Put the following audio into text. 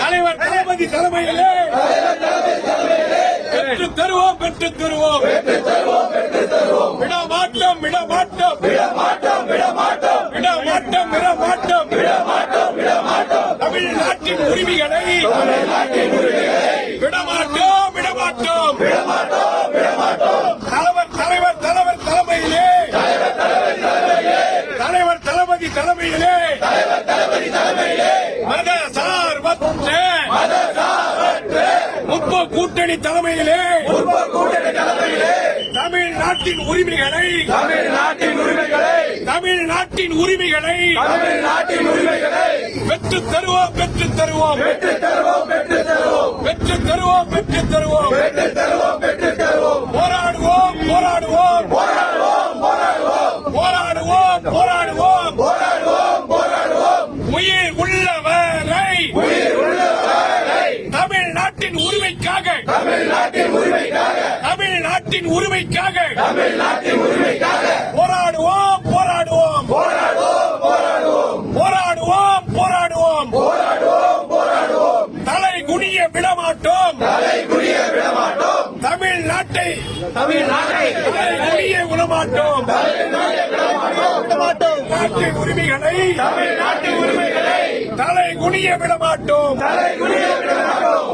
தலைவர் தளபதி தலைமையிலே பெற்று தருவோம் விடமாட்டோம் தமிழ்நாட்டின் உரிமைகளை விடமாட்டோம் தலைவர் தலைமையிலே தலைவர் தளபதி தலைமையிலே மத சார்பற்ற முற்போக்கு கூட்டணி தலைமையிலே தமிழ்நாட்டின் உரிமைகளை பெற்று தருவோம் போராடுவோம் உயிர் உள்ளவரை தமிழ்நாட்டின் உரிமைக்காக போராடுவோம் தலை குனிய விடமாட்டோம் தமிழ்நாட்டை குனிய விடமாட்டோம் நாட்டின் உரிமைகளை தலை குனிய விடமாட்டோம்